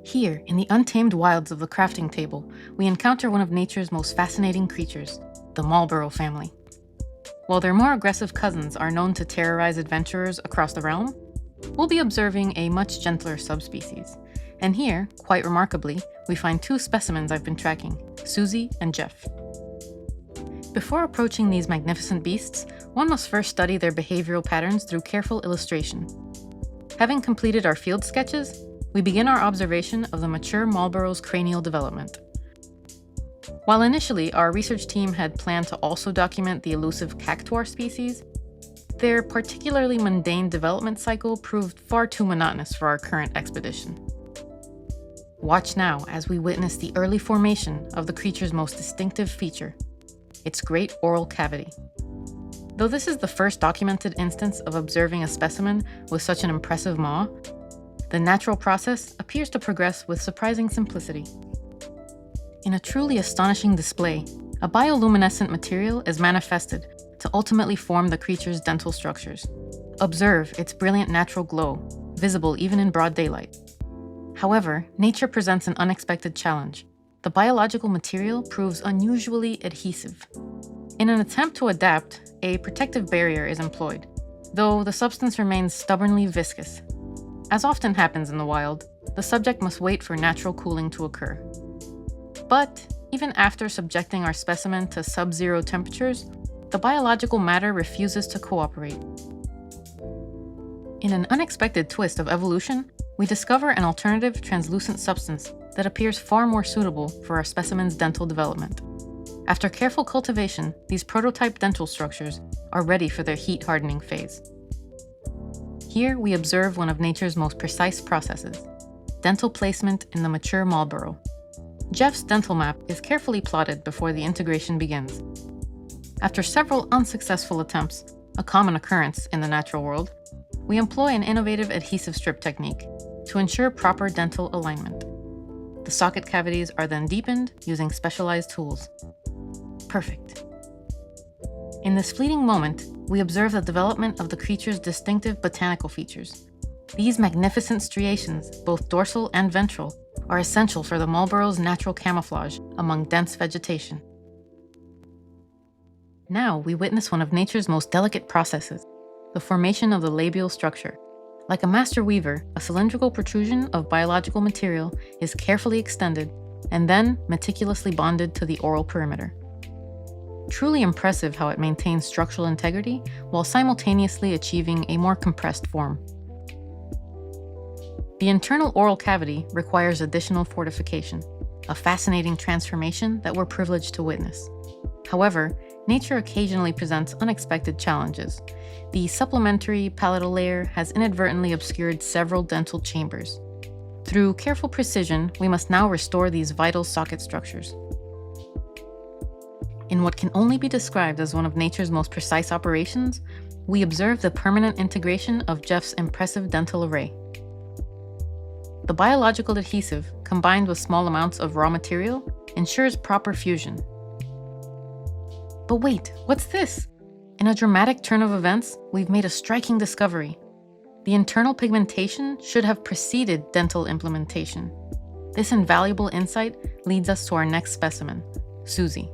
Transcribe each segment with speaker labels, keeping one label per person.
Speaker 1: Here, in the untamed wilds of the crafting table, we encounter one of nature's most fascinating creatures, the Malboro family. While their more aggressive cousins are known to terrorize adventurers across the realm, we'll be observing a much gentler subspecies. And here, quite remarkably, we find two specimens I've been tracking, Susie and Jeff. Before approaching these magnificent beasts, one must first study their behavioral patterns through careful illustration. Having completed our field sketches, we begin our observation of the mature Malboro's cranial development. While initially our research team had planned to also document the elusive cactuar species, their particularly mundane development cycle proved far too monotonous for our current expedition. Watch now as we witness the early formation of the creature's most distinctive feature, its great oral cavity. Though this is the first documented instance of observing a specimen with such an impressive maw, the natural process appears to progress with surprising simplicity. In a truly astonishing display, a bioluminescent material is manifested to ultimately form the creature's dental structures. Observe its brilliant natural glow, visible even in broad daylight. However, nature presents an unexpected challenge. The biological material proves unusually adhesive. In an attempt to adapt, a protective barrier is employed, though the substance remains stubbornly viscous. As often happens in the wild, the subject must wait for natural cooling to occur. But even after subjecting our specimen to sub-zero temperatures, the biological matter refuses to cooperate. In an unexpected twist of evolution, we discover an alternative translucent substance that appears far more suitable for our specimen's dental development. After careful cultivation, these prototype dental structures are ready for their heat hardening phase. Here we observe one of nature's most precise processes, dental placement in the mature Malboro. Jeff's dental map is carefully plotted before the integration begins. After several unsuccessful attempts, a common occurrence in the natural world, we employ an innovative adhesive strip technique to ensure proper dental alignment. The socket cavities are then deepened using specialized tools. Perfect. In this fleeting moment, we observe the development of the creature's distinctive botanical features. These magnificent striations, both dorsal and ventral, are essential for the Malboro's natural camouflage among dense vegetation. Now we witness one of nature's most delicate processes, the formation of the labial structure. Like a master weaver, a cylindrical protrusion of biological material is carefully extended and then meticulously bonded to the oral perimeter. Truly impressive how it maintains structural integrity while simultaneously achieving a more compressed form. The internal oral cavity requires additional fortification, a fascinating transformation that we're privileged to witness. However, nature occasionally presents unexpected challenges. The supplementary palatal layer has inadvertently obscured several dental chambers. Through careful precision, we must now restore these vital socket structures. In what can only be described as one of nature's most precise operations, we observe the permanent integration of Jeff's impressive dental array. The biological adhesive, combined with small amounts of raw material, ensures proper fusion. But wait, what's this? In a dramatic turn of events, we've made a striking discovery. The internal pigmentation should have preceded dental implementation. This invaluable insight leads us to our next specimen, Susie.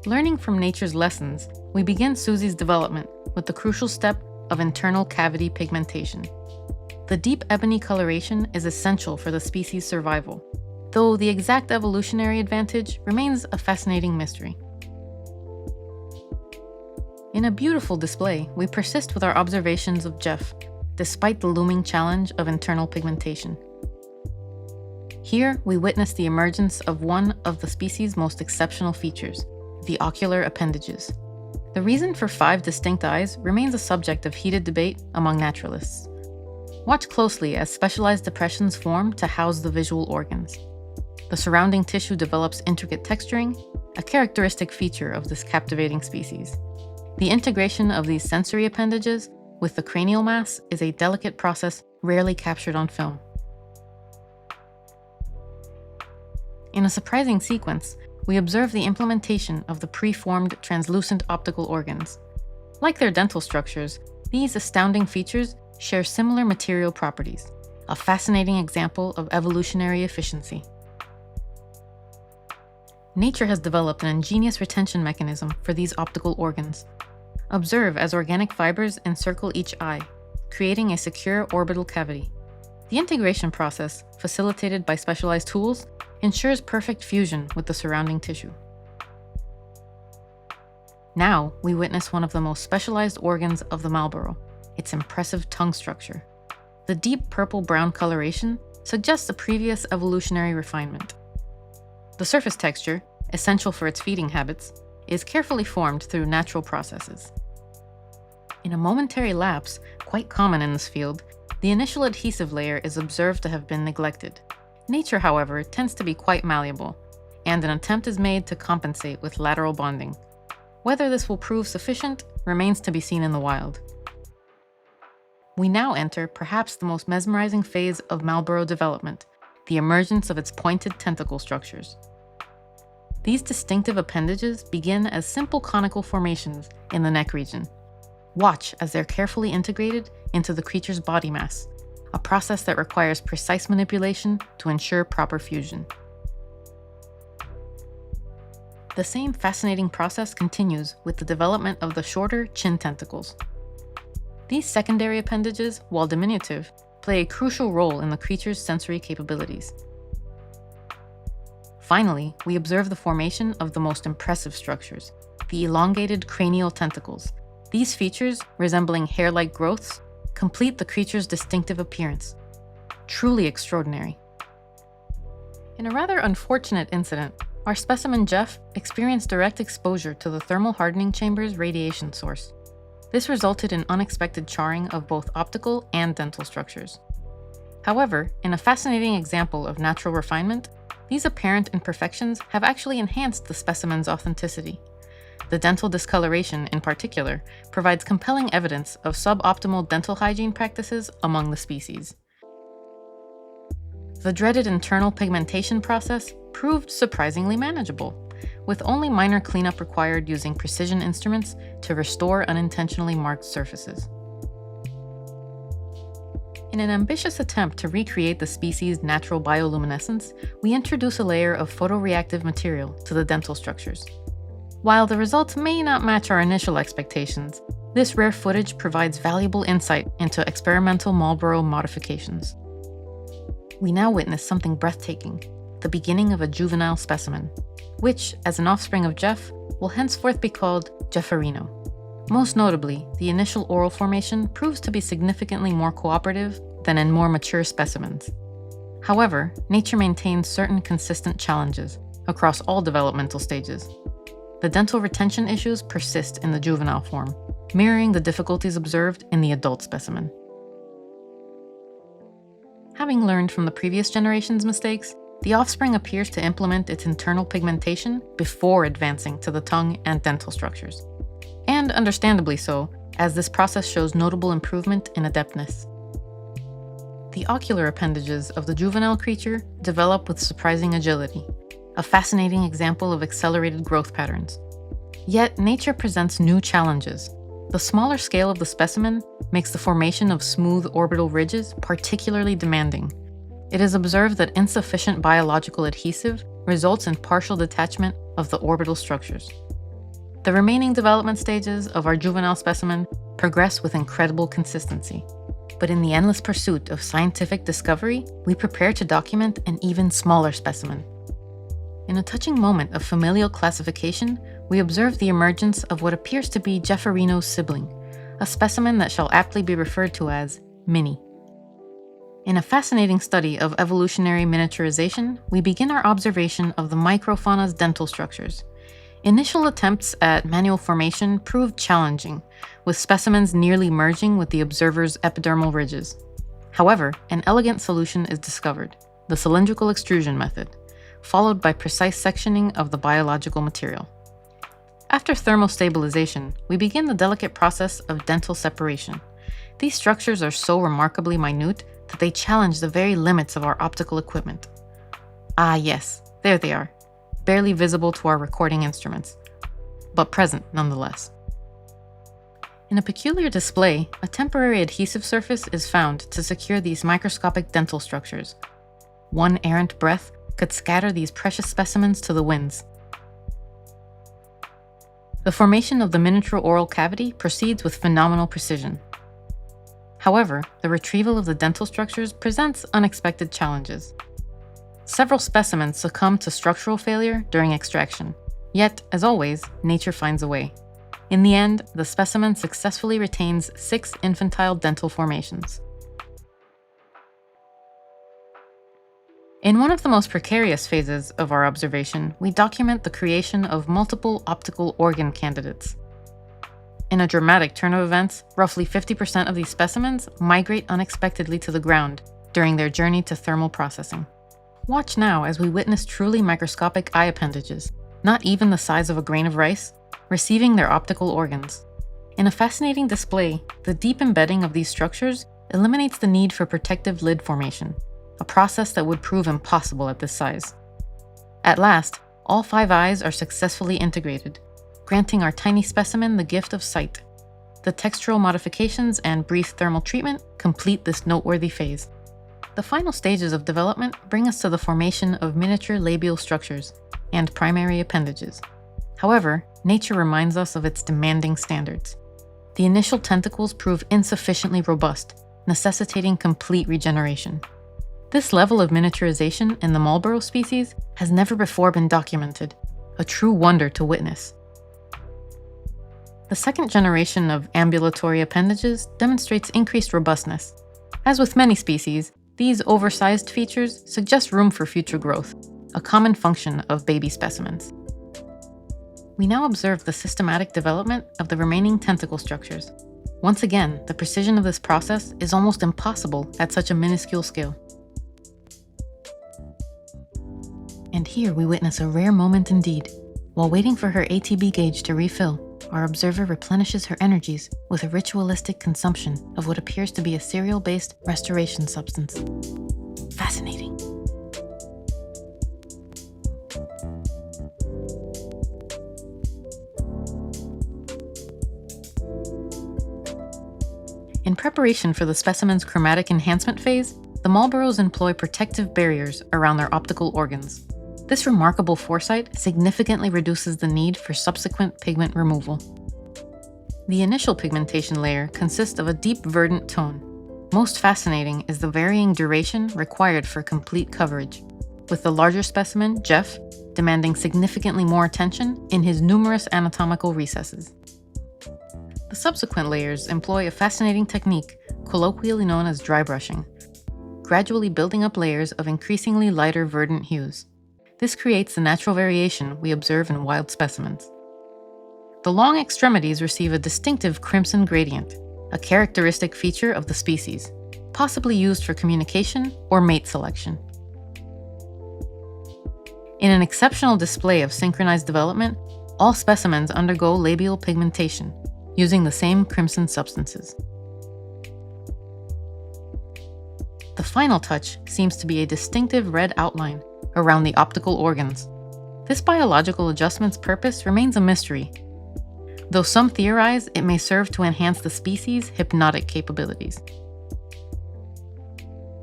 Speaker 1: Learning from nature's lessons, we begin Susie's development with the crucial step of internal cavity pigmentation. The deep ebony coloration is essential for the species' survival, though the exact evolutionary advantage remains a fascinating mystery. In a beautiful display, we persist with our observations of Jeff, despite the looming challenge of internal pigmentation. Here, we witness the emergence of one of the species' most exceptional features, the ocular appendages. The reason for 5 distinct eyes remains a subject of heated debate among naturalists. Watch closely as specialized depressions form to house the visual organs. The surrounding tissue develops intricate texturing, a characteristic feature of this captivating species. The integration of these sensory appendages with the cranial mass is a delicate process rarely captured on film. In a surprising sequence, we observe the implementation of the preformed translucent optical organs. Like their dental structures, these astounding features share similar material properties, a fascinating example of evolutionary efficiency. Nature has developed an ingenious retention mechanism for these optical organs. Observe as organic fibers encircle each eye, creating a secure orbital cavity. The integration process, facilitated by specialized tools, ensures perfect fusion with the surrounding tissue. Now, we witness one of the most specialized organs of the Malboro, its impressive tongue structure. The deep purple-brown coloration suggests a previous evolutionary refinement. The surface texture, essential for its feeding habits, is carefully formed through natural processes. In a momentary lapse, quite common in this field, the initial adhesive layer is observed to have been neglected. Nature, however, tends to be quite malleable, and an attempt is made to compensate with lateral bonding. Whether this will prove sufficient remains to be seen in the wild. We now enter perhaps the most mesmerizing phase of Malboro development, the emergence of its pointed tentacle structures. These distinctive appendages begin as simple conical formations in the neck region. Watch as they're carefully integrated into the creature's body mass, a process that requires precise manipulation to ensure proper fusion. The same fascinating process continues with the development of the shorter chin tentacles. These secondary appendages, while diminutive, play a crucial role in the creature's sensory capabilities. Finally, we observe the formation of the most impressive structures, the elongated cranial tentacles. These features, resembling hair-like growths, complete the creature's distinctive appearance. Truly extraordinary. In a rather unfortunate incident, our specimen Jeff experienced direct exposure to the thermal hardening chamber's radiation source. This resulted in unexpected charring of both optical and dental structures. However, in a fascinating example of natural refinement, these apparent imperfections have actually enhanced the specimen's authenticity. The dental discoloration, in particular, provides compelling evidence of suboptimal dental hygiene practices among the species. The dreaded internal pigmentation process proved surprisingly manageable, with only minor cleanup required using precision instruments to restore unintentionally marked surfaces. In an ambitious attempt to recreate the species' natural bioluminescence, we introduce a layer of photoreactive material to the dental structures. While the results may not match our initial expectations, this rare footage provides valuable insight into experimental Malboro modifications. We now witness something breathtaking, the beginning of a juvenile specimen, which, as an offspring of Jeff, will henceforth be called Jefferino. Most notably, the initial oral formation proves to be significantly more cooperative than in more mature specimens. However, nature maintains certain consistent challenges across all developmental stages. The dental retention issues persist in the juvenile form, mirroring the difficulties observed in the adult specimen. Having learned from the previous generation's mistakes, the offspring appears to implement its internal pigmentation before advancing to the tongue and dental structures. And understandably so, as this process shows notable improvement in adeptness. The ocular appendages of the juvenile creature develop with surprising agility, a fascinating example of accelerated growth patterns. Yet, nature presents new challenges. The smaller scale of the specimen makes the formation of smooth orbital ridges particularly demanding. It is observed that insufficient biological adhesive results in partial detachment of the orbital structures. The remaining development stages of our juvenile specimen progress with incredible consistency. But in the endless pursuit of scientific discovery, we prepare to document an even smaller specimen. In a touching moment of familial classification, we observe the emergence of what appears to be Jefferino's sibling, a specimen that shall aptly be referred to as Mini. In a fascinating study of evolutionary miniaturization, we begin our observation of the microfauna's dental structures. Initial attempts at manual formation proved challenging, with specimens nearly merging with the observer's epidermal ridges. However, an elegant solution is discovered, the cylindrical extrusion method, followed by precise sectioning of the biological material. After thermostabilization, we begin the delicate process of dental separation. These structures are so remarkably minute that they challenge the very limits of our optical equipment. Ah yes, there they are, barely visible to our recording instruments, but present nonetheless. In a peculiar display, a temporary adhesive surface is found to secure these microscopic dental structures. One errant breath could scatter these precious specimens to the winds. The formation of the miniature oral cavity proceeds with phenomenal precision. However, the retrieval of the dental structures presents unexpected challenges. Several specimens succumb to structural failure during extraction. Yet, as always, nature finds a way. In the end, the specimen successfully retains 6 infantile dental formations. In one of the most precarious phases of our observation, we document the creation of multiple optical organ candidates. In a dramatic turn of events, roughly 50% of these specimens migrate unexpectedly to the ground during their journey to thermal processing. Watch now as we witness truly microscopic eye appendages, not even the size of a grain of rice, receiving their optical organs. In a fascinating display, the deep embedding of these structures eliminates the need for protective lid formation, a process that would prove impossible at this size. At last, all 5 eyes are successfully integrated, granting our tiny specimen the gift of sight. The textural modifications and brief thermal treatment complete this noteworthy phase. The final stages of development bring us to the formation of miniature labial structures and primary appendages. However, nature reminds us of its demanding standards. The initial tentacles prove insufficiently robust, necessitating complete regeneration. This level of miniaturization in the Malboro species has never before been documented, a true wonder to witness. The second generation of ambulatory appendages demonstrates increased robustness. As with many species, these oversized features suggest room for future growth, a common function of baby specimens. We now observe the systematic development of the remaining tentacle structures. Once again, the precision of this process is almost impossible at such a minuscule scale. And here we witness a rare moment indeed. While waiting for her ATB gauge to refill, our observer replenishes her energies with a ritualistic consumption of what appears to be a cereal-based restoration substance. Fascinating. In preparation for the specimen's chromatic enhancement phase, the Malboros employ protective barriers around their optical organs. This remarkable foresight significantly reduces the need for subsequent pigment removal. The initial pigmentation layer consists of a deep verdant tone. Most fascinating is the varying duration required for complete coverage, with the larger specimen, Jeff, demanding significantly more attention in his numerous anatomical recesses. The subsequent layers employ a fascinating technique, colloquially known as dry brushing, gradually building up layers of increasingly lighter verdant hues. This creates the natural variation we observe in wild specimens. The long extremities receive a distinctive crimson gradient, a characteristic feature of the species, possibly used for communication or mate selection. In an exceptional display of synchronized development, all specimens undergo labial pigmentation, using the same crimson substances. The final touch seems to be a distinctive red outline around the optical organs. This biological adjustment's purpose remains a mystery, though some theorize it may serve to enhance the species' hypnotic capabilities.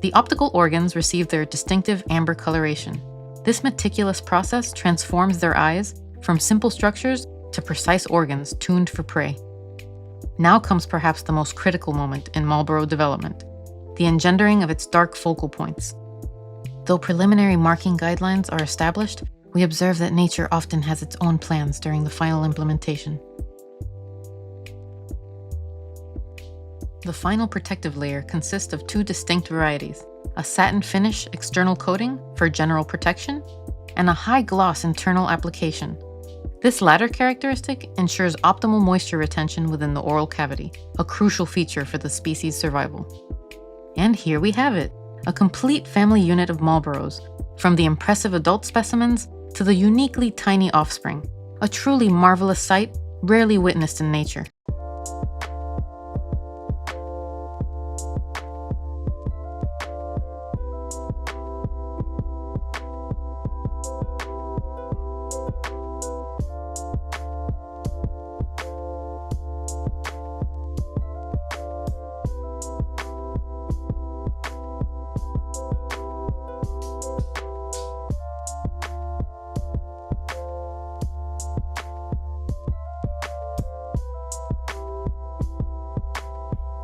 Speaker 1: The optical organs receive their distinctive amber coloration. This meticulous process transforms their eyes from simple structures to precise organs tuned for prey. Now comes perhaps the most critical moment in Malboro development, the engendering of its dark focal points. Though preliminary marking guidelines are established, we observe that nature often has its own plans during the final implementation. The final protective layer consists of 2 distinct varieties, a satin finish external coating for general protection, and a high gloss internal application. This latter characteristic ensures optimal moisture retention within the oral cavity, a crucial feature for the species' survival. And here we have it, a complete family unit of Malboros, from the impressive adult specimens to the uniquely tiny offspring, a truly marvelous sight rarely witnessed in nature.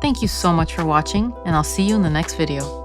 Speaker 1: Thank you so much for watching, and I'll see you in the next video.